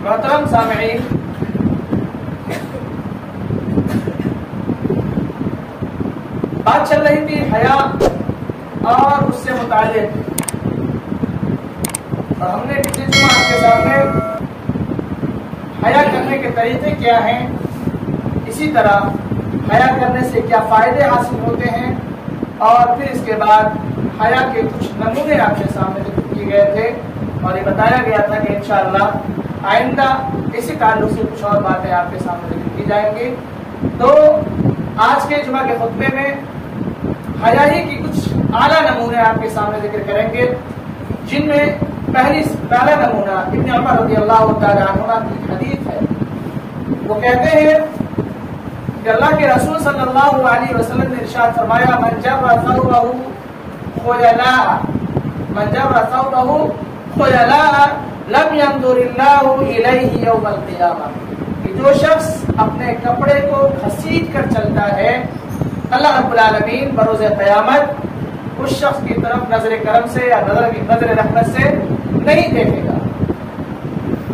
محترم سامعین، بات چل رہی تھی حیا اور اس سے متعلق، اور ہم نے پچھلے جمعہ آپ کے سامنے حیا کرنے کے طریقے کیا ہیں، اسی طرح حیا کرنے سے کیا فائدے حاصل ہوتے ہیں، اور پھر اس کے بعد حیا کے کچھ نمونے آپ کے سامنے ذکر کیے گئے تھے، اور یہ بتایا گیا تھا کہ انشاءاللہ آئندہ اسی تعلق سے کچھ اور باتیں آپ کے سامنے ذکر کی جائیں گی۔ تو آج کے جمعہ کے خطبے میں حیا ہی کی کچھ اعلیٰ نمونے آپ کے سامنے ذکر کریں گے، جن میں پہلا نمونہ ابن عمر رضی اللہ تعالی عنہ کی حدیث ہے۔ وہ کہتے ہیں کہ اللہ کے رسول صلی اللہ علیہ وسلم نے ارشاد فرمایا، من جر ثوبہ خیلاء، من جر ثوبہ خیلاء لم ينظر اللہ الیہ یوم القیامہ، کہ جو شخص اپنے کپڑے کو گھسیٹ کر چلتا ہے، اللہ رب العالمین بروز قیامت اس شخص کی طرف نظر کرم سے یا نظر رحمت سے نہیں دیکھے گا۔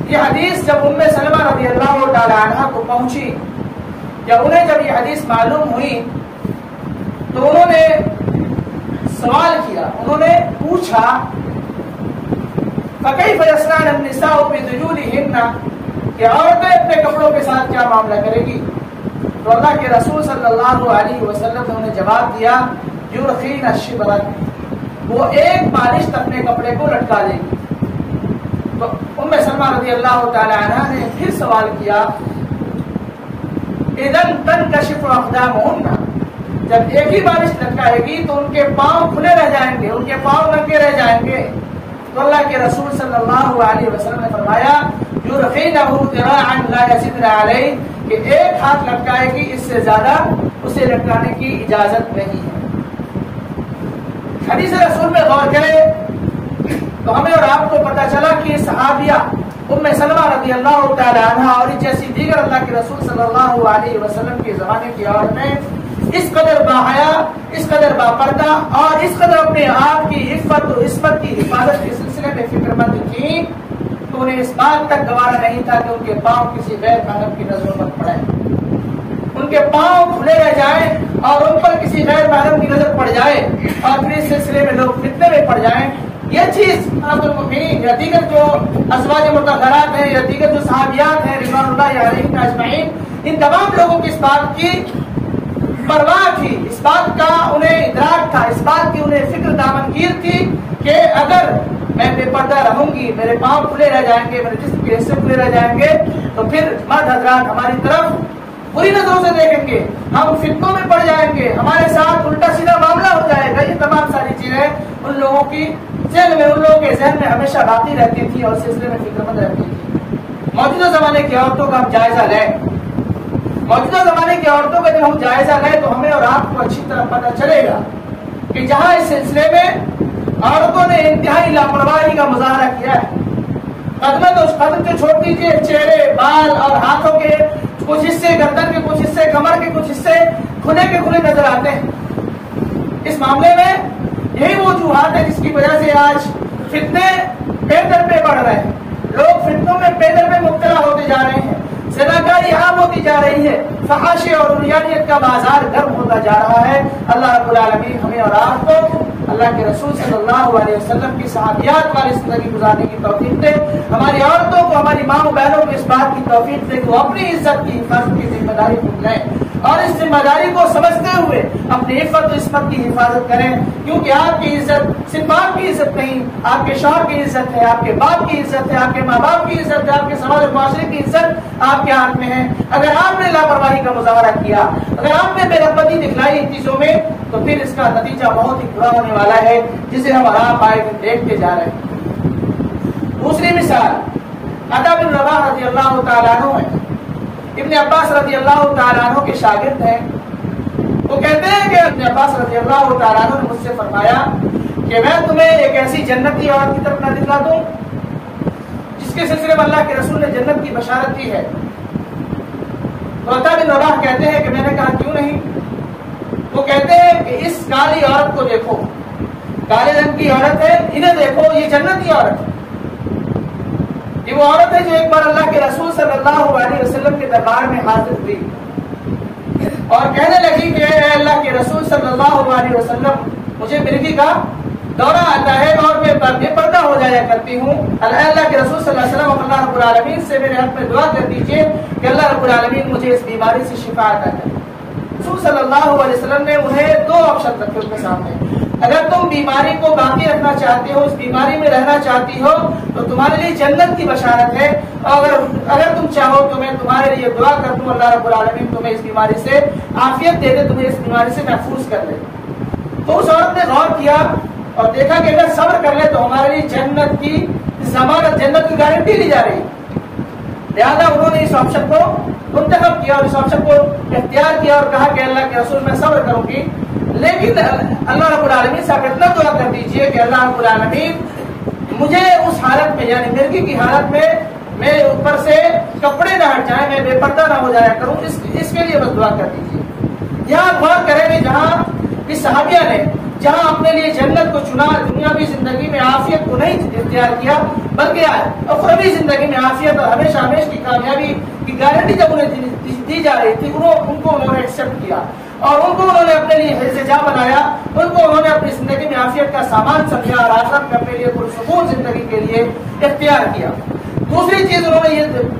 یہ حدیث جب ام سلمہ رضی اللہ تعالی عنہ کو پہنچی، یا انہیں جب یہ حدیث معلوم ہوئی، تو انہوں نے سوال کیا، انہوں نے پوچھا فَكَيْفَ يَصْنَعْنَ النِّسَاءُ بِذُجُورِهِنَّ، کہ عورتیں اپنے کپڑوں کے ساتھ کیا معاملہ کرے گی؟ تو اللہ کے رسول صلی اللہ علیہ وسلم نے انہیں جواب دیا، یرخین الشبرۃ، وہ ایک بالشت اپنے کپڑے کو لٹکا دے گی۔ تو ام سلمہ رضی اللہ تعالی عنہ نے پھر سوال کیا، اذن تنکشف اقدامہن، جب ایک ہی بالشت لٹکائے گی تو ان کے پاؤں کھلے رہ جائیں گے، ان کے پاؤں ننگے رہ جائیں گے۔ تو اللہ کے رسول صلی اللہ علیہ وسلم نے فرمایا، یرخینہ ذراعا لا یزدن علیہ، کہ ایک ہاتھ لٹکائے گی، اس سے زیادہ اسے لٹکانے کی اجازت نہیں ہے۔ حدیث رسول میں غور کریں تو ہمیں اور آپ کو پتہ چلا کہ صحابیہ ام سلمہ رضی اللہ تعالی عنہ اور جیسی دیگر اللہ کے رسول صلی اللہ علیہ وسلم کے زمانے کی عورتیں اس قدر باحیا، اس قدر باپردہ اور اس قدر اپنے آپ کی عفت و عصمت کی حفاظت کے سلسلے میں فکر مند تھیں، تو انہیں اس بات تک گوارا نہیں تھا کہ ان کے پاؤں کسی غیر محرم کی نظروں پر پڑے، ان کے پاؤں کھلے رہ جائیں اور ان پر کسی غیر محرم کی نظر پڑ جائے، اور پھر اس سلسلے میں لوگ فتنے میں پڑ جائیں۔ یہ چیز المؤمنین یا دیگر جو ازواج مطہرات ہیں یا دیگر جو صحابیات ہیں رضوان اللہ علیہم اجمعین، ان تمام لوگوں کی اس بات کی پرواہ تھی، اس بات کا انہیں ادراک تھا، اس بات کی انہیں فکر دامنگیر تھی کہ اگر میں بے پردہ رہوں گی، میرے پاؤں کھلے رہ جائیں گے، میرے جسم کے حصے کھلے رہ جائیں گے، تو پھر مرد حضرات ہماری طرف بری نظروں سے دیکھیں گے، ہم فتنوں میں پڑ جائیں گے، ہمارے ساتھ الٹا سیدھا معاملہ ہو جائے گا۔ یہ تمام ساری چیزیں ان لوگوں کی ذہن میں، ان لوگوں کے ذہن میں ہمیشہ باقی رہتی تھی اور سلسلے میں فکر مند رہتی تھی۔ موجودہ زمانے کی عورتوں کا ہم جائزہ لیں، موجودہ زمانے کی عورتوں کا جب ہم جائزہ لیں تو ہمیں اور آپ کو اچھی طرح پتہ چلے گا کہ جہاں اس سلسلے میں عورتوں نے انتہائی لاپرواہی کا مظاہرہ کیا ہے، قدم تو چھوڑ دیجیے، چہرے، بال اور ہاتھوں کے کچھ حصے، گردن کے کچھ حصے، کمر کے کچھ حصے کھلے کے کھلے نظر آتے ہیں۔ اس معاملے میں یہی وجوہات ہے جس کی وجہ سے آج فتنے بے در پہ بڑھ رہے ہیں، لوگ فتنوں میں بے در پہ مبتلا ہوتے جا رہے ہیں، زناکاری عام ہوتی جا رہی ہے، فحاشی اور عریانیت کا بازار گرم ہوتا جا رہا ہے۔ اللہ رب العالمین ہمیں اور آپ کو اللہ کے رسول صلی اللہ علیہ وسلم کی صحابیات والی زندگی گزارنے کی توفیق دے، ہماری عورتوں کو، ہماری ماں و بہنوں کو اس بات کی توفیق دے کہ وہ اپنی عزت کی حفاظت کی ذمہ داری خود لیں، اور اس ذمہ داری کو سمجھتے ہوئے اپنی عفت و عصمت کی حفاظت کریں، کیونکہ آپ کی عزت صرف آپ کی عزت نہیں، آپ کے شوہر کی عزت ہے، آپ کے باپ کی عزت ہے، آپ کے ماں باپ کی عزت ہے، آپ کے سماج اور معاشرے کی عزت آپ کے ہاتھ میں ہے۔ اگر آپ نے لاپرواہی کا مظاہرہ کیا، اگر آپ نے بے رغبتی دکھلائی ان چیزوں میں، تو پھر اس کا نتیجہ بہت ہی برا ہونے والا ہے، جسے ہم آپ آئے دن دیکھتے جا رہے ہیں۔ دوسری مثال عطا بن رباح رضی اللہ تعالیٰ عنہ ہے، ابن عباس رضی اللہ تعالیٰ عنہ کے شاگرد ہیں۔ وہ کہتے ہیں کہ ابن عباس رضی اللہ تعالیٰ عنہ نے مجھ سے فرمایا کہ میں تمہیں ایک ایسی جنتی عورت کی طرف نہ دکھلا دوں جس کے سلسلے میں اللہ کے رسول نے جنت کی بشارت دی ہے؟ تو عطا بن رباح کہتے ہیں کہ میں نے کہا کیوں نہیں؟ وہ کہتے ہیں کہ اس کالی عورت کو دیکھو، کالے رنگ کی عورت ہے، انہیں دیکھو، یہ جنتی عورت ہے، یہ وہ عورت ہے جو ایک بار اللہ کے اللہ علیہ وسلم کے دربار میں حاضر ہوئی اور کہنے لگی کہ اے اللہ کے رسول صلی اللہ علیہ وسلم، مجھے مرگی کا دورہ آتا ہے اور میں بے پردہ ہو جایا کرتی ہوں، اللہ کے رسول صلی اللہ علیہ وسلم اللہ رب العالمین سے میرے حق میں دعا کر دیجیے کہ اللہ رب العالمین مجھے اس بیماری سے شفا عطا کرے۔ رسول صلی اللہ علیہ وسلم نے انہیں دو آپشن رکھے ان کے سامنے، اگر تم بیماری کو باقی رکھنا چاہتے ہو، اس بیماری میں رہنا چاہتی ہو تو تمہارے لیے جنت کی بشارت ہے، اور اگر تم چاہو تو میں تمہارے لیے دعا کر دوں اللہ رب العالمین تمہیں اس بیماری سے عافیت دے دے، تمہیں اس بیماری سے محفوظ کر لے۔ تو اس عورت نے غور کیا اور دیکھا کہ اگر صبر کر لے تو ہمارے لیے جنت کی ضمانت، جنت کی گارنٹی لی جا رہی ہے، لہٰذا انہوں نے اس آپشن کو منتخب کیا اور اس آپشن کو اختیار کیا اور کہا کہ اللہ کے رسول میں صبر کروں گی، لیکن اللہ رب العالمین سے آپ اتنا دعا کر دیجئے کہ اللہ رب العالمین مجھے اس حالت میں یعنی مرگی کی حالت میں میرے اوپر سے کپڑے نہ ہٹ جائیں، میں بے پردہ نہ ہو جایا کروں، اس کے لیے بس دعا کر دیجیے۔ یہاں غور کریں کہ جہاں اس صحابیہ نے جہاں اپنے لیے جنت کو چنا، دنیاوی زندگی میں عافیت کو نہیں اختیار کیا بلکہ اخروی زندگی میں عافیت اور ہمیشہ ہمیشہ کی کامیابی کی گارنٹی جب انہیں دی جا رہی تھی، ان کو انہوں نے ایکسپٹ کیا اور ان کو انہوں نے اپنے لیے حفظ بنایا، ان کو انہوں نے اپنی زندگی میں عافیت کا سامان سمجھا اور آخرت میں اپنے لیے پرسکون زندگی کے لیے اختیار کیا۔ دوسری چیز انہوں نے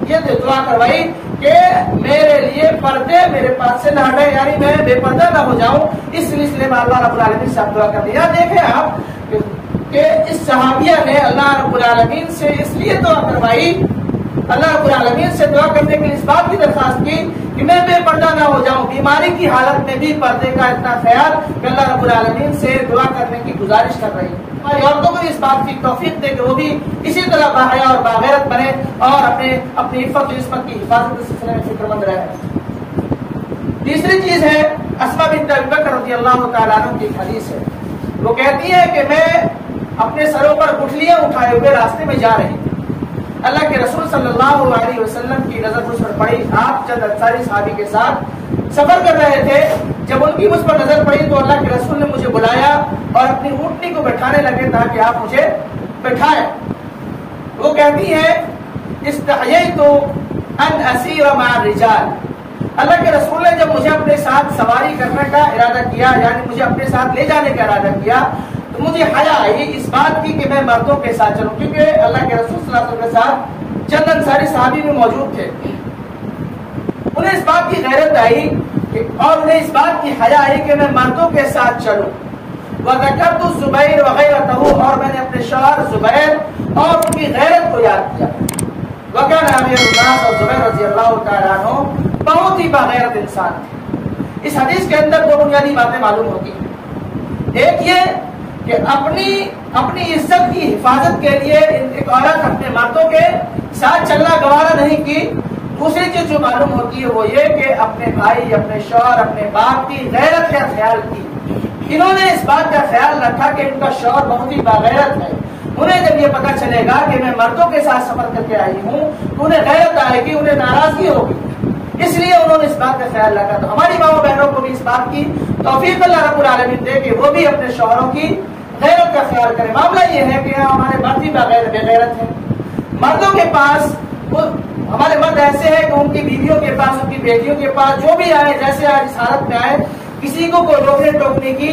یہ دعا کروائی کہ میرے لیے پردے میرے پاس سے نہ ہٹے، یعنی میں بے پردہ نہ ہو جاؤں، اس سلسلے میں اللہ رب العالمین سے دعا کر دیا۔ دیکھیں آپ کہ اس صحابیہ نے اللہ رب العالمین سے اس لیے دعا کروائی، اللہ رب العالمین سے دعا کرنے کے لیے اس بات کی درخواست کی کہ میں بے پردہ نہ ہو جاؤں، بیماری کی حالت میں بھی پردے کا اتنا خیال کہ اللہ رب العالمین سے دعا کرنے کی گزارش کر رہی ہے۔ ہماری عورتوں کو اس بات کی توفیق دے کہ وہ بھی اسی طرح باحیا اور باغیرت بنے اور اپنی عفت و عصمت کی حفاظت کے سلسلے میں فکر مند رہے۔ تیسری چیز ہے اسماء بنت ابی بکر رضی اللہ تعالیٰ عنہ کی حدیث ہے، وہ کہتی ہے کہ میں اپنے سروں پر گٹھلیاں اٹھائے ہوئے راستے میں جا رہی، اللہ کے رسول صلی اللہ علیہ وسلم کی نظر مجھ پر پڑی، آپ چند انصاری صحابی کے ساتھ سفر کر رہے تھے، جب ان کی مجھ پر نظر پڑی تو اللہ کے رسول نے مجھے بلایا اور اپنی اونٹنی کو بٹھانے لگے تاکہ آپ مجھے بٹھائیں۔ وہ کہتی ہے استحییت ان اسیر مع الرجال، اللہ کے رسول نے جب مجھے اپنے ساتھ سواری کرنے کا ارادہ کیا، یعنی مجھے اپنے ساتھ لے جانے کا ارادہ کیا، تو مجھے حیا آئی اس بات کی کہ میں مردوں کے ساتھ چلوں، کیونکہ اللہ کے رسول صلی اللہ علیہ وسلم کے ساتھ چند انصاری صحابی بھی موجود تھے، انہیں اس بات کی غیرت آئی اور انہیں اس بات کی حیا آئی کہ میں مردوں کے ساتھ چلوں۔ وذکرت الزبیر وغیرتہ، اور میں نے اپنے شوہر زبیر اور ان کی غیرت کو یاد کیا۔ وکان امیر الناس، اور زبیر رضی اللہ تعالیٰ عنہ بہت ہی باغیرت انسان تھے۔ اس حدیث کے اندر دو بنیادی باتیں معلوم ہوتی ہیں، ایک یہ کہ اپنی عزت کی حفاظت کے لیے ایک عورت اپنے مردوں کے ساتھ چلنا گوارا نہیں کی۔ دوسری چیز جو معلوم ہوتی ہے وہ یہ کہ اپنے بھائی، اپنے شوہر، اپنے باپ کی غیرت کا خیال کی۔ انہوں نے اس بات کا خیال رکھا کہ ان کا شوہر بہت ہی باغیرت ہے، انہیں جب یہ پتا چلے گا کہ میں مردوں کے ساتھ سفر کر کے آئی ہوں تو انہیں غیرت آئے گی، انہیں ناراضگی ہوگی، اس لیے انہوں نے اس بات کا خیال رکھا۔ تو ہماری ماں بہنوں کو بھی اس بات کی توفیق اللہ رب العالمین دے کہ وہ بھی اپنے شوہروں کی غیرت کا خیال کریں۔ معاملہ یہ ہے کہ ہمارے مرد بھی بغیرت ہیں، مردوں کے پاس ہمارے مرد ایسے ہیں کہ ان کی بیویوں کے پاس، ان کی بیٹیوں کے پاس جو بھی آئے، جیسے آج اس حالت میں آئے، کسی کو کوئی روکنے ٹوکنے کی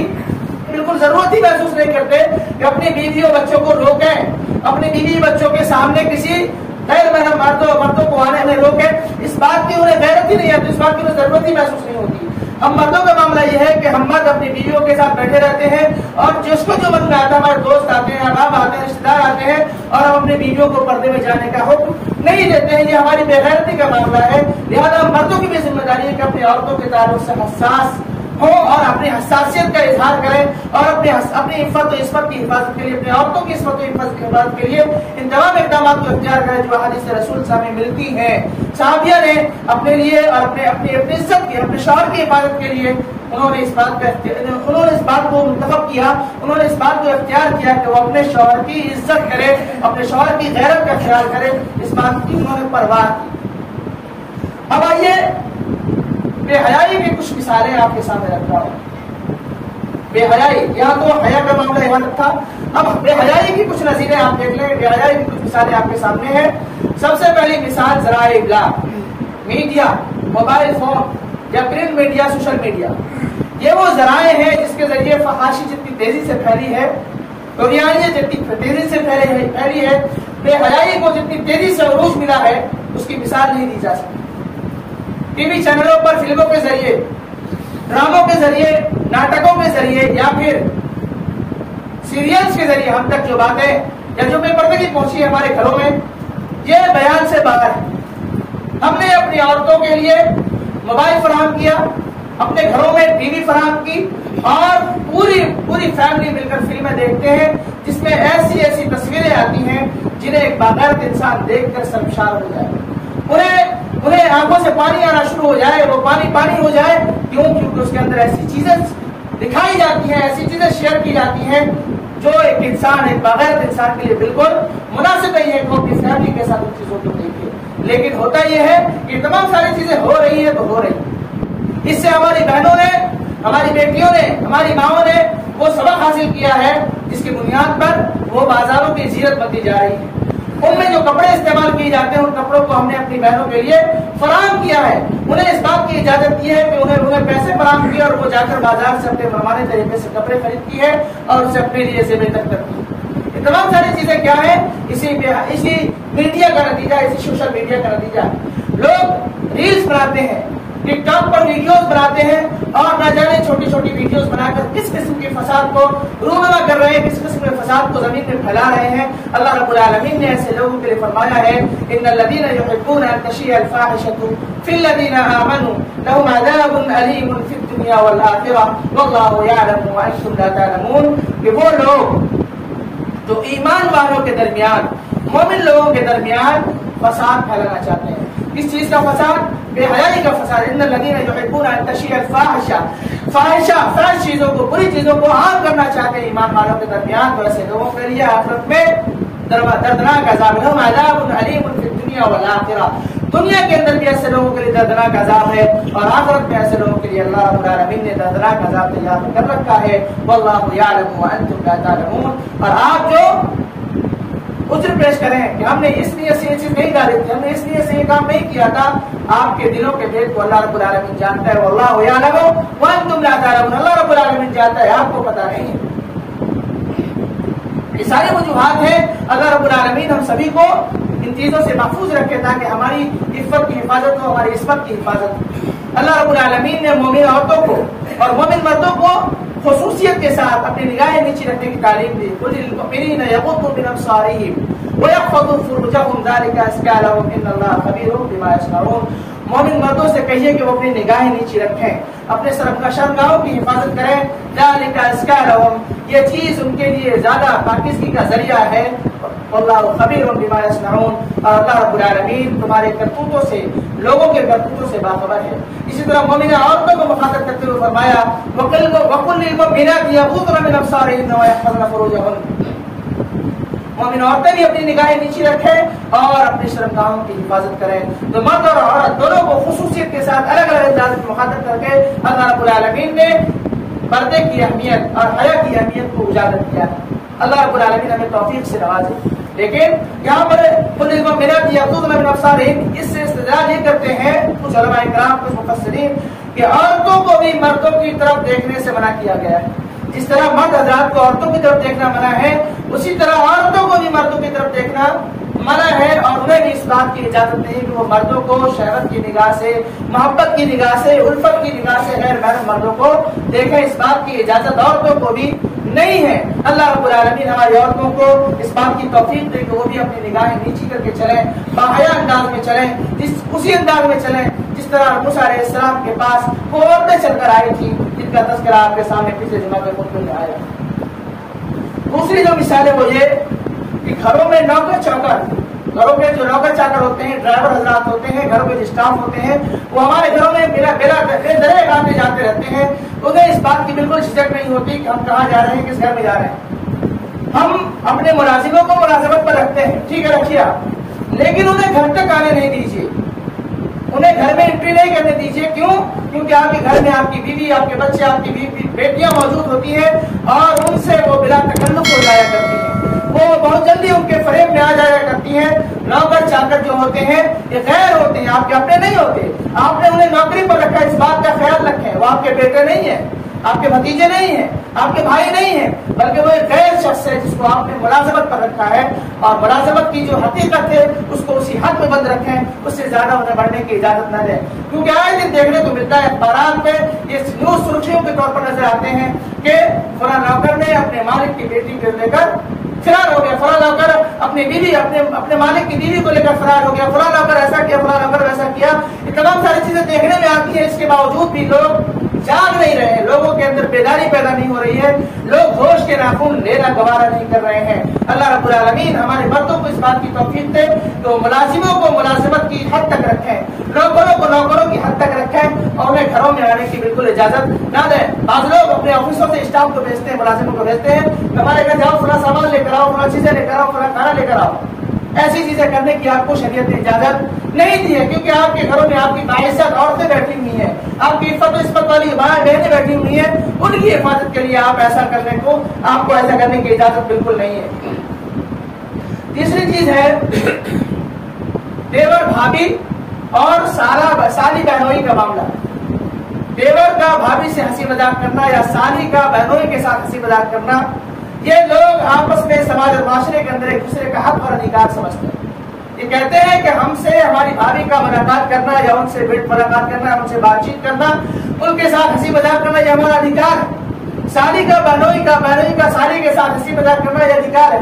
بالکل ضرورت ہی محسوس نہیں کرتے کہ اپنی بیویوں بچوں کو روکیں، اپنی بیوی بچوں کے سامنے کسی غیر محرم مردوں کو آنے میں روکیں، اس بات کی انہیں غیرت ہی نہیں آتی، اس بات کی انہیں ضرورت ہی محسوس نہیں ہوتی۔ ہم مردوں کا معاملہ یہ ہے کہ ہم مرد اپنی بیویوں کے ساتھ بیٹھے رہتے ہیں اور جس کو جو من میں آتا ہے، ہمارے دوست آتے ہیں، احباب آتے ہیں، رشتے دار آتے ہیں اور ہم اپنی بیویوں کو پردے میں جانے کا حکم نہیں دیتے ہیں، یہ ہماری بے غیرتی کا معاملہ ہے۔ لہٰذا ہم مردوں کی بھی ذمہ داری ہے کہ اپنی عورتوں کے تعلق سے حساس ہو اور اپنی حساسیت کا اظہار کریں اور اپنی عفت و عصمت کی حفاظت کے لیے، اپنی عورتوں کی عصمت و عفت کی حفاظت کے لیے ان تمام اقدامات کو اختیار کریں جو حدیث رسول سے ہمیں ملتی ہیں۔ صحابیہ نے اپنے لیے اور اپنی عزت کی، اپنے شوہر کی حفاظت کے لیے انہوں نے اس بات کو منتخب کیا، انہوں نے اس بات کو اختیار کیا کہ وہ اپنے شوہر کی عزت کرے، اپنے شوہر کی غیرت کا خیال کرے، اس بات کی انہوں نے پرواہ کی۔ اب آئیے بے حیائی کی کچھ مثالیں آپ کے سامنے رکھ رہا ہوں۔ بے حیائی، یہاں تو حیا کا معاملہ یہاں تک تھا، اب بے حیائی کی کچھ نظیریں آپ دیکھ لیں، بے حیائی کی کچھ مثالیں آپ کے سامنے ہیں۔ سب سے پہلی مثال ذرائع ابلاغ، میڈیا، موبائل فون یا پرنٹ میڈیا، سوشل میڈیا، یہ وہ ذرائع ہیں جس کے ذریعے فحاشی جتنی تیزی سے پھیلی ہے، طغیانیت جتنی تیزی سے پھیلی ہے، بے حیائی کو جتنی تیزی سے عروج ملا ہے، اس کی مثال نہیں دی جا سکتی۔ ٹی وی چینلوں پر فلموں کے ذریعے، ڈراموں کے ذریعے، ناٹکوں کے ذریعے یا پھر سیریلز کے ذریعے ہم تک جو باتیں یا جو بے پردگی پہنچی ہے ہمارے گھروں میں، یہ بیان سے باہر ہے۔ ہم نے اپنی عورتوں کے لیے موبائل فراہم کیا، اپنے گھروں میں ٹی وی فراہم کی، اور پوری فیملی مل کر فلمیں دیکھتے ہیں جس میں ایسی تصویریں آتی ہیں جنہیں ایک باغیرت انسان دیکھ کر سرشار ہو جائے، انہیں آنکھوں سے پانی آنا شروع ہو جائے، وہ پانی ہو جائے۔ کیوں؟ کیونکہ اس کے اندر ایسی چیزیں دکھائی جاتی ہیں، ایسی چیزیں شیئر کی جاتی ہیں جو ایک باغیرت انسان کے لیے بالکل مناسب نہیں ہے کہ وہ اپنی فیملی کے ساتھ ان چیزوں کو دیکھے۔ لیکن ہوتا یہ ہے کہ تمام ساری چیزیں ہو رہی ہیں تو ہو رہی، اس سے ہماری بہنوں نے، ہماری بیٹیوں نے، ہماری ماؤں نے وہ سبق حاصل کیا ہے جس کی بنیاد پر وہ بازاروں کی زینت بنتی جا رہی ہے۔ ان میں جو کپڑے استعمال کیے جاتے ہیں ان کپڑوں کو ہم نے اپنی بہنوں کے لیے فراہم کیا ہے، انہیں اس بات کی اجازت دی ہے کہ انہیں پیسے فراہم کیے اور وہ جا کر بازار سے اپنے منمانے طریقے سے کپڑے خریدتی ہے اور اسے اپنے لیے سے بہتر کرتی ہے۔ یہ تمام ساری چیزیں کیا ہے؟ اسی میڈیا کا نتیجہ، اسی سوشل میڈیا کا نتیجہ۔ لوگ ریلز بناتے ہیں، ٹک ٹاک پر ویڈیوز بناتے ہیں اور نہ جانے چھوٹی چھوٹی ویڈیوز بنا کر کس قسم کے فساد کو رونما کر رہے ہیں، کس قسم کے فساد کو زمین میں پھیلا رہے ہیں۔ اللہ رب العالمین نے ایسے لوگوں کے لیے فرمایا ہے ان الذين يحبون ان تشيع الفاحشة في الذين آمنوا لهم عذاب أليم في الدنيا والآخرة والله يعلم وأنتم لا تعلمون، کہ وہ لوگ جو ایمان والوں کے درمیان، مومن لوگوں کے درمیان فساد پھیلانا چاہتے ہیں۔ کس چیز کا فساد؟ بے حیائی کا فساد۔ ان الذين يحبون ان تشيع الفاحشة، فحش چیزوں کو، بری چیزوں کو عام کرنا چاہتے ہیں ایمان والوں کے درمیان، تو ایسے لوگوں کے لیے آخرت میں دردناک عذاب، لهم عذاب أليم في الدنيا والآخرة، دنیا کے اندر بھی ایسے لوگوں کے لیے دردناک عذاب ہے اور آخرت میں ایسے لوگوں کے لیے اللہ رب العالمین نے دردناک عذاب تیار کر رکھا ہے۔ واللہ یعلم وانتم لا تعلمون، اور آپ جو عذر پیش کریں کہ ہم نے اس لیے سے یہ چیز نہیں ڈالی تھی، ہم نے اس لیے سے یہ کام نہیں کیا تھا، آپ کے دلوں کے بھید کو اللہ رب العالمین جانتا ہے۔ واللہ یعلم وانتم لا تعلمون، اللہ رب العالمین جانتا ہے، آپ کو پتہ نہیں ہے۔ یہ ساری وجوہات ہیں اللہ رب العالمین ہم سبھی کو ان چیزوں سے محفوظ رکھے تاکہ ہماری عفت کی حفاظت ہو، ہماری عصمت کی حفاظت ہو۔ اللہ رب العالمین نے مومن عورتوں کو اور مومن مردوں کو خصوصیت کے ساتھ اپنی نگاہیں نیچی رکھنے کی تعلیم دی۔ قل للمؤمنین یغضوا من ابصارهم ویحفظوا فروجهم ذلک ازکی لهم ان اللہ خبیر بما یصنعون۔ مومن مردوں سے کہیے کہ وہ اپنی نگاہیں نیچی رکھیں، اپنے شرمگاہوں کی حفاظت کریں۔ ذلک ازکی لهم، یہ چیز ان کے لیے زیادہ پاکیزگی کا ذریعہ ہے۔ واللہ خبیر بما یصنعون، اور اللہ رب العالمین تمہارے کرتوتوں سے، لوگوں کے کرتوتوں سے باخبر ہے۔ اسی طرح مومنہ عورتوں کو مخاطب کرتے ہوئے فرمایا وَقُلْ لِلْمُؤْمِنَاتِ يَغْضُضْنَ مِنْ أَبْصَارِهِنَّ وَيَحْفَظْنَ فُرُوجَهُنَّ، مومن عورتیں بھی اپنی نگاہیں نیچی رکھیں اور اپنی شرمگاہوں کی حفاظت کریں۔ تو مرد اور عورت دونوں کو خصوصیت کے ساتھ الگ الگ انداز میں مخاطب کر کے اللہ رب العالمین نے پردے کی اہمیت اور حیا کی اہمیت کو اجاگر کیا ہے۔ اللہ رب العالمین ہمیں توفیق سے نوازے۔ لیکن یہاں پر قل للمؤمنات یغضضن من ابصارهن، اس سے استدلال یہ کرتے ہیں کچھ علماء کرام، کچھ مفسرین، کہ عورتوں کو بھی مردوں کی طرف دیکھنے سے منع کیا گیا ہے۔ جس طرح مرد حضرات کو عورتوں کی طرف دیکھنا منع ہے، اسی طرح عورتوں کو بھی مردوں کی طرف دیکھنا منع ہے، اور انہیں بھی اس بات کی اجازت نہیں کہ وہ مردوں کو شہوت کی نگاہ سے، محبت کی نگاہ سے، الفت کی نگاہ سے غیر محرم مردوں کو دیکھیں۔ اس بات کی اجازت عورتوں کو بھی نہیں ہے۔ اللہ رب العالمین ہماری عورتوں کو اس بات کی توفیق دے کہ وہ بھی اپنی نگاہیں نیچی کر کے چلیں، باحیا انداز میں چلیں، اسی انداز میں چلیں جس طرح موسیٰ علیہ السلام کے پاس وہ عورتیں چل کر آئی تھی جن کا تذکرہ آپ کے سامنے پچھلے جمعہ کے خطبے میں آیا۔ دوسری جو مثال ہے وہ یہ کہ گھروں میں نوکر چوکر، گھروں کے جو نوکر چاکر ہوتے ہیں، ڈرائیور حضرات ہوتے ہیں، گھروں کے جو اسٹاف ہوتے ہیں، وہ ہمارے گھروں میں بلا درے آتے جاتے رہتے ہیں، انہیں اس بات کی بالکل جھجک نہیں ہوتی کہ ہم کہاں جا رہے ہیں، کس گھر میں جا رہے ہیں۔ ہم اپنے ملازموں کو ملازمت پر رکھتے ہیں، ٹھیک ہے رکھیے آپ، لیکن انہیں گھر تک آنے نہیں دیجیے، انہیں گھر میں انٹری نہیں کرنے دیجیے۔ کیوں؟ کیونکہ آپ کے گھر میں آپ کی بیوی، آپ کے بچے، آپ کی بیٹیاں موجود ہوتی ہیں اور ان سے وہ بلا تکلف ہو جایا کرتی ہیں، وہ بہت جلدی ان کے فریم میں آ جایا کرتی ہیں۔ نوکر چاکر جو ہوتے ہیں یہ غیر ہوتے ہیں، آپ کے اپنے نہیں ہوتے. آپ نے انہیں نوکری پر رکھا، اس بات کا خیال رکھیں وہ آپ کے بیٹے نہیں ہیں، آپ کے بھتیجے نہیں ہیں، آپ کے بھائی نہیں ہیں، بلکہ وہ ایک غیر شخص ہے جس کو آپ نے ملازمت پر رکھا ہے. اور ملازمت کی جو حقیقت ہے اس کو اسی حد میں بند رکھیں، اس سے زیادہ انہیں بڑھنے کی اجازت نہ دیں. کیونکہ آئے دن دیکھنے کو ملتا ہے اخبارات میں یہ نیوز سرخیوں کے طور پر نظر آتے ہیں کہ فلاں نوکر نے اپنے مالک کی بیٹی کو لے کر فرار ہو گیا، فلاں نوکر اپنی بیوی اپنے مالک کی بیوی کو لے کر فرار ہو گیا، فلاں نوکر ایسا کیا، فلاں نوکر ویسا کیا. یہ تمام ساری چیزیں دیکھنے میں آتی ہیں، اس کے باوجود بھی لوگ جاگ نہیں رہے ہیں، لوگوں کے اندر بیداری پیدا نہیں ہو رہی ہے، لوگ ہوش کے ناخن لینا گوارا نہیں کر رہے ہیں. اللہ رب العالمین ہمارے مردوں کو اس بات کی توفیق دے تو ملازموں کو ملازمت کی حد تک رکھیں، نوکروں کو نوکروں کی حد تک رکھیں اور انہیں گھروں میں آنے کی بالکل اجازت نہ دیں. بعض لوگ اپنے آفسوں سے اسٹاف کو بھیجتے ہیں، ملازموں کو بھیجتے ہیں، ہمارے گھر جاؤ فلاں سامان لے کر آؤ، فلاں چیزیں لے کر آؤ، فلاں کھانا لے کر آؤ. ایسی چیزیں کرنے کی آپ کو شریعت نے اجازت نہیں دی ہے، کیونکہ آپ کے گھروں میں آپ کی باعزت عورتیں بیٹھی ہوئی ہیں، آپ کی عفت و عصمت والی مائیں بہنیں بیٹھی ہوئی ہیں، ان کی حفاظت کے لیے آپ ایسا کرنے کو آپ کو ایسا کرنے کی اجازت بالکل نہیں ہے. تیسری چیز ہے دیور بھابھی اور سالی بہنوئی کا معاملہ. دیور کا بھابھی سے ہنسی مذاق کرنا یا سالی کا بہنوئی کے ساتھ ہنسی مذاق کرنا، یہ لوگ آپس میں سماج اور معاشرے کے اندر ایک دوسرے کا حق اور ادھیکار سمجھتے ہیں. یہ کہتے ہیں کہ ہم سے ہماری بھابھی کا ملاقات کرنا یا ان سے ملاقات کرنا، ان سے بات چیت کرنا، ان کے ساتھ ہنسی مذاق کرنا یہ ہمارا ادھیکار ہے. سالی کا بہنوئی کا سالی کے ساتھ ہنسی مذاق کرنا یہ ادھیکار ہے.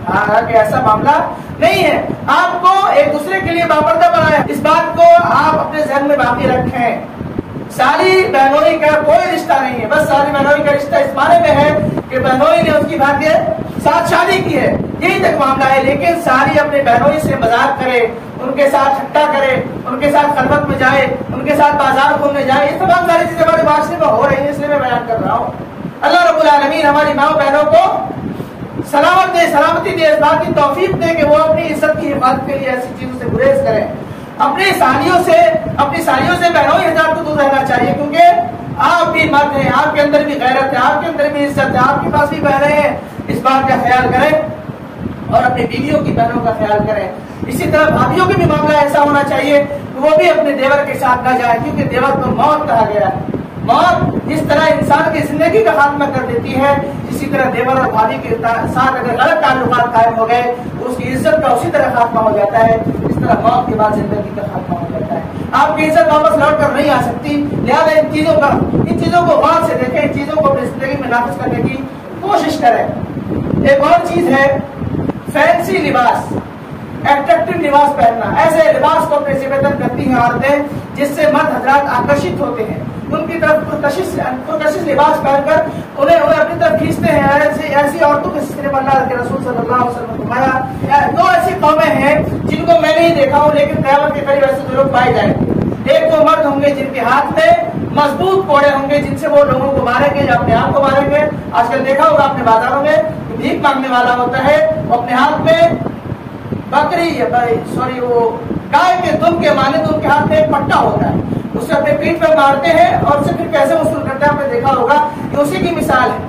حالانکہ ایسا معاملہ نہیں ہے. آپ کو ایک دوسرے کے لیے باپردہ بنایا، اس بات کو آپ اپنے ذہن میں باقی رکھیں. سالی بہنوئی کا کوئی رشتہ نہیں ہے، بس سالی بہنوئی کا رشتہ اس معنی میں ہے کہ بہنوئی نے اس کی بہن کے ساتھ شادی کی ہے، یہی تک معاملہ ہے. لیکن سالی اپنے بہنوئی سے مذاق کرے، ان کے ساتھ ٹھٹا کرے، ان کے ساتھ خلوت میں جائے، ان کے ساتھ بازار گھومنے جائے، یہ تمام ساری چیزیں ہمارے معاشرے میں ہو رہی ہیں، اس لیے میں بیان کر رہا ہوں. اللہ رب العالمین ہماری ماں بہنوں کو سلامت دے، سلامتی دے، اس بات کی توفیق دے کہ وہ اپنی عزت کی حفاظت کے لیے ایسی چیزوں سے گریز کریں. اپنی سالیوں سے بہنوئی حجاب کو دور رہنا چاہیے، کیونکہ آپ بھی مرد ہیں، آپ کے اندر بھی غیرت ہے، آپ کے اندر بھی عزت ہے، آپ کے پاس بھی بہنیں ہیں. اس بات کا خیال کریں اور اپنی بیویوں کی بہنوں کا خیال کریں. اسی طرح بھابھیوں کی بھی معاملہ ایسا ہونا چاہیے کہ وہ بھی اپنے دیور کے ساتھ نہ جائیں، کیونکہ دیور کو موت کہا گیا ہے. موت جس طرح انسان کی زندگی کا خاتمہ کر دیتی ہے، اسی طرح دیور اور بھابھی کے ساتھ اگر غلط تعلقات قائم ہو گئے تو اس کی عزت کا اسی طرح خاتمہ ہو جاتا ہے، اس طرح موت کے بعد زندگی کا خاتمہ ہو جاتا ہے. آپ کی عزت واپس لوٹ کر نہیں آ سکتی، لہٰذا ان چیزوں کو غور سے دیکھیں، ان چیزوں کو اپنی زندگی میں نافذ کرنے کی کوشش کریں. ایک اور چیز ہے فینسی لباس، اٹریکٹو لباس پہننا. ایسے لباس کو اپنے ذمہ دار کرتی ہیں عورتیں جس سے مرد حضرات آکرشت ہوتے ہیں، ان کی طرف پرکشش لباس پہن کر انہیں اپنی طرف کھینچتے ہیں. ایسی عورتوں کے سلسلے میں اللہ کے رسول صلی اللہ علیہ وسلم نے فرمایا دو ایسی قومیں ہیں جن کو میں نہیں دیکھا ہوں لیکن قیامت کے قریب ایسے لوگ پائے جائیں گے. ایک تو مرد ہوں گے جن کے ہاتھ میں مضبوط کوڑے ہوں گے جن سے وہ لوگوں کو ماریں گے یا اپنے آپ کو ماریں گے. آج کل دیکھا ہوگا اپنے بازاروں میں بھیک مانگنے والا ہوتا ہے، وہ اپنے ہاتھ میں وہ گائے کے دم کے مانند ان کے ہاتھ میں ایک پٹا ہوتا ہے، اسے اپنے پیٹ پہ مارتے ہیں اور اسے پھر کیسے وصول کرتے ہیں آپ نے دیکھا ہوگا، یہ اسی کی مثال ہے.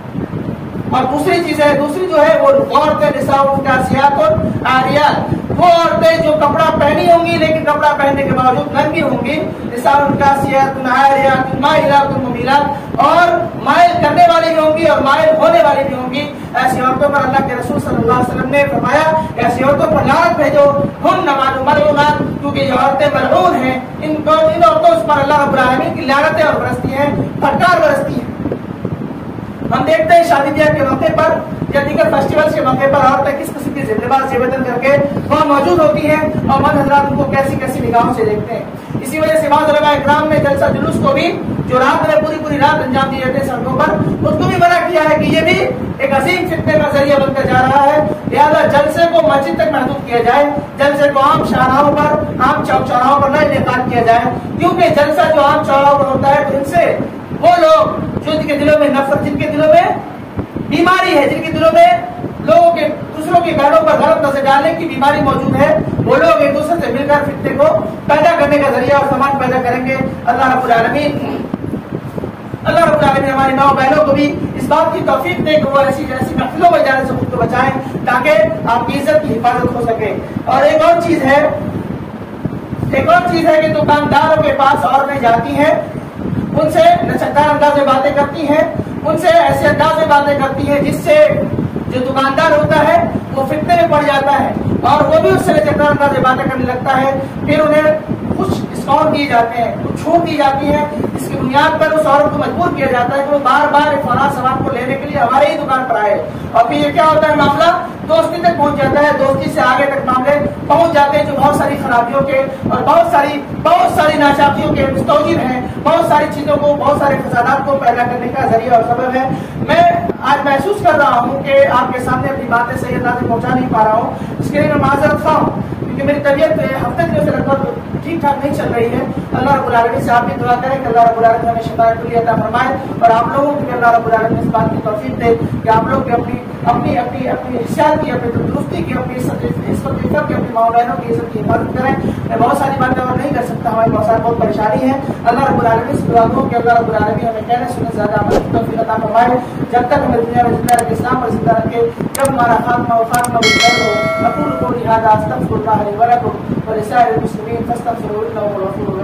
اور دوسری جو ہے وہ عورتیں نساء کاسیات اور عاریات، وہ عورتیں جو کپڑا پہنی ہوں گی لیکن کپڑا پہننے کے باوجود ننگی ہوں گی. نساء کاسیات عاریات مائلات ممیلات، اور مائل کرنے والی بھی ہوں گی اور مائل ہونے والی بھی ہوں گی. ایسی عورتوں پر اللہ کے رسول صلی اللہ علیہ وسلم نے فرمایا ایسی عورتوں پر لعنت بھیجو، ہن ملعونات، کیونکہ یہ عورتیں ملعون ہیں. ان عورتوں پر اللہ رب العالمین کی لعنتیں اور برستی ہیں، پھٹکار برستی ہیں. ہم دیکھتے ہیں شادی بیاہ کے موقع پر یا دیگر فیسٹیولز کے موقع پر عورتیں کس قسم کی لباس زیبدن کر کے وہاں موجود ہوتی ہیں اور مرد حضرات ان کو کیسی کیسی نگاہوں سے دیکھتے ہیں. اسی وجہ سے بعض علماء اکرام نے جلسہ جلوس کو بھی جو رات میں پوری رات انجام دیے جاتے ہیں سڑکوں پر، اس کو بھی منع کیا ہے کہ یہ بھی ایک عظیم فتنے کا ذریعہ بنتا جا رہا ہے. لہٰذا جلسے کو مسجد تک محدود کیا جائے، جلسے کو عام شاہراہوں پر، عام چوک چوراہوں پر نہ انعقاد کیا جائے، کیونکہ جلسہ جو عام چوراہوں پر ہوتا ہے تو ان سے وہ لوگ جن کے دلوں میں نفرت، جن کے دلوں میں بیماری ہے، جن کے دلوں میں لوگوں کے دوسروں کی گھروں پر غلط نظر ڈالنے کی بیماری موجود ہے، وہ لوگ ایک دوسرے سے مل کر فتنے کو پیدا کرنے کا ذریعہ اور سامان پیدا کریں گے. اللہ رب العالمین اللہ رب العالمین ہمارے نو بہنوں کو بھی اس بات کی توفیق دے کہ وہ ایسی محفلوں میں جانے سے خود کو بچائیں تاکہ آپ کی عزت کی حفاظت ہو سکے. اور ایک اور چیز ہے کہ دکانداروں کے پاس عورتیں جاتی ہیں، ان سے لچکدار انداز میں باتیں کرتی ہیں، ان سے ایسے انداز میں باتیں کرتی ہیں جس سے جو دکاندار ہوتا ہے وہ فتنے میں پڑ جاتا ہے اور وہ بھی اس سے لچکدار انداز میں باتیں کرنے لگتا ہے. پھر انہیں کچھ ڈسکاؤنٹ دیے جاتے ہیں، کچھ چھوٹ دی جاتی ہے، اس کی بنیاد پر اس عورت کو مجبور کیا جاتا ہے کہ وہ بار بار فلاں سامان کو لینے کے لیے ہمارے ہی دکان پر آئے. اور پھر یہ کیا ہوتا ہے، معاملہ دوستی تک پہنچ جاتا ہے، دوستی سے آگے تک معاملے پہنچ جاتے ہیں جو بہت ساری خرابیوں کے اور بہت ساری ناچاکیوں کے مستوجب ہیں، بہت ساری چیزوں کو، بہت سارے فسادات کو پیدا کرنے کا ذریعہ اور سبب ہے. میں آج محسوس کر رہا ہوں کہ آپ کے سامنے اپنی باتیں صحیح انداز میں پہنچا نہیں پا رہا ہوں، اس کے لیے میں معذرت خواہ ہوں کیونکہ میری طبیعت ہفتے دنوں سے لگ بھگ ٹھیک ٹھاک نہیں چل رہی ہے. اللہ رب العالمین سے آپ بھی دعا کریں کہ اللہ رب العالمین ہمیں شفا کلیہ عطا فرمائے اور آپ لوگوں کو بھی اللہ رب العالمین اس بات کی توفیق دے کہ آپ لوگ بھی اپنی حیثیت کی، اپنی تندرستی کی، اپنی عزت کی، اپنی ماں بہنوں کی عزت کی حفاظت کریں. میں بہت ساری باتیں اور نہیں کر سکتا، ہماری بہت پریشانی ہے. اللہ رب العالمین سے دعا کروں کہ اللہ رب العالمین ہمیں کہنے سننے زیادہ عمل کی توفیق عطا فرمائے. جب تک ہمیں دنیا میں زندہ رکھے، اسلام پر زندہ رکھے، جب ہمارا خاتمہ بالخیر ہو. اقول قولی ھذا استغفر اللہ لی ولکم ولسائر المسلمین فاستغفروہ انہ هو الغفور الرحیم.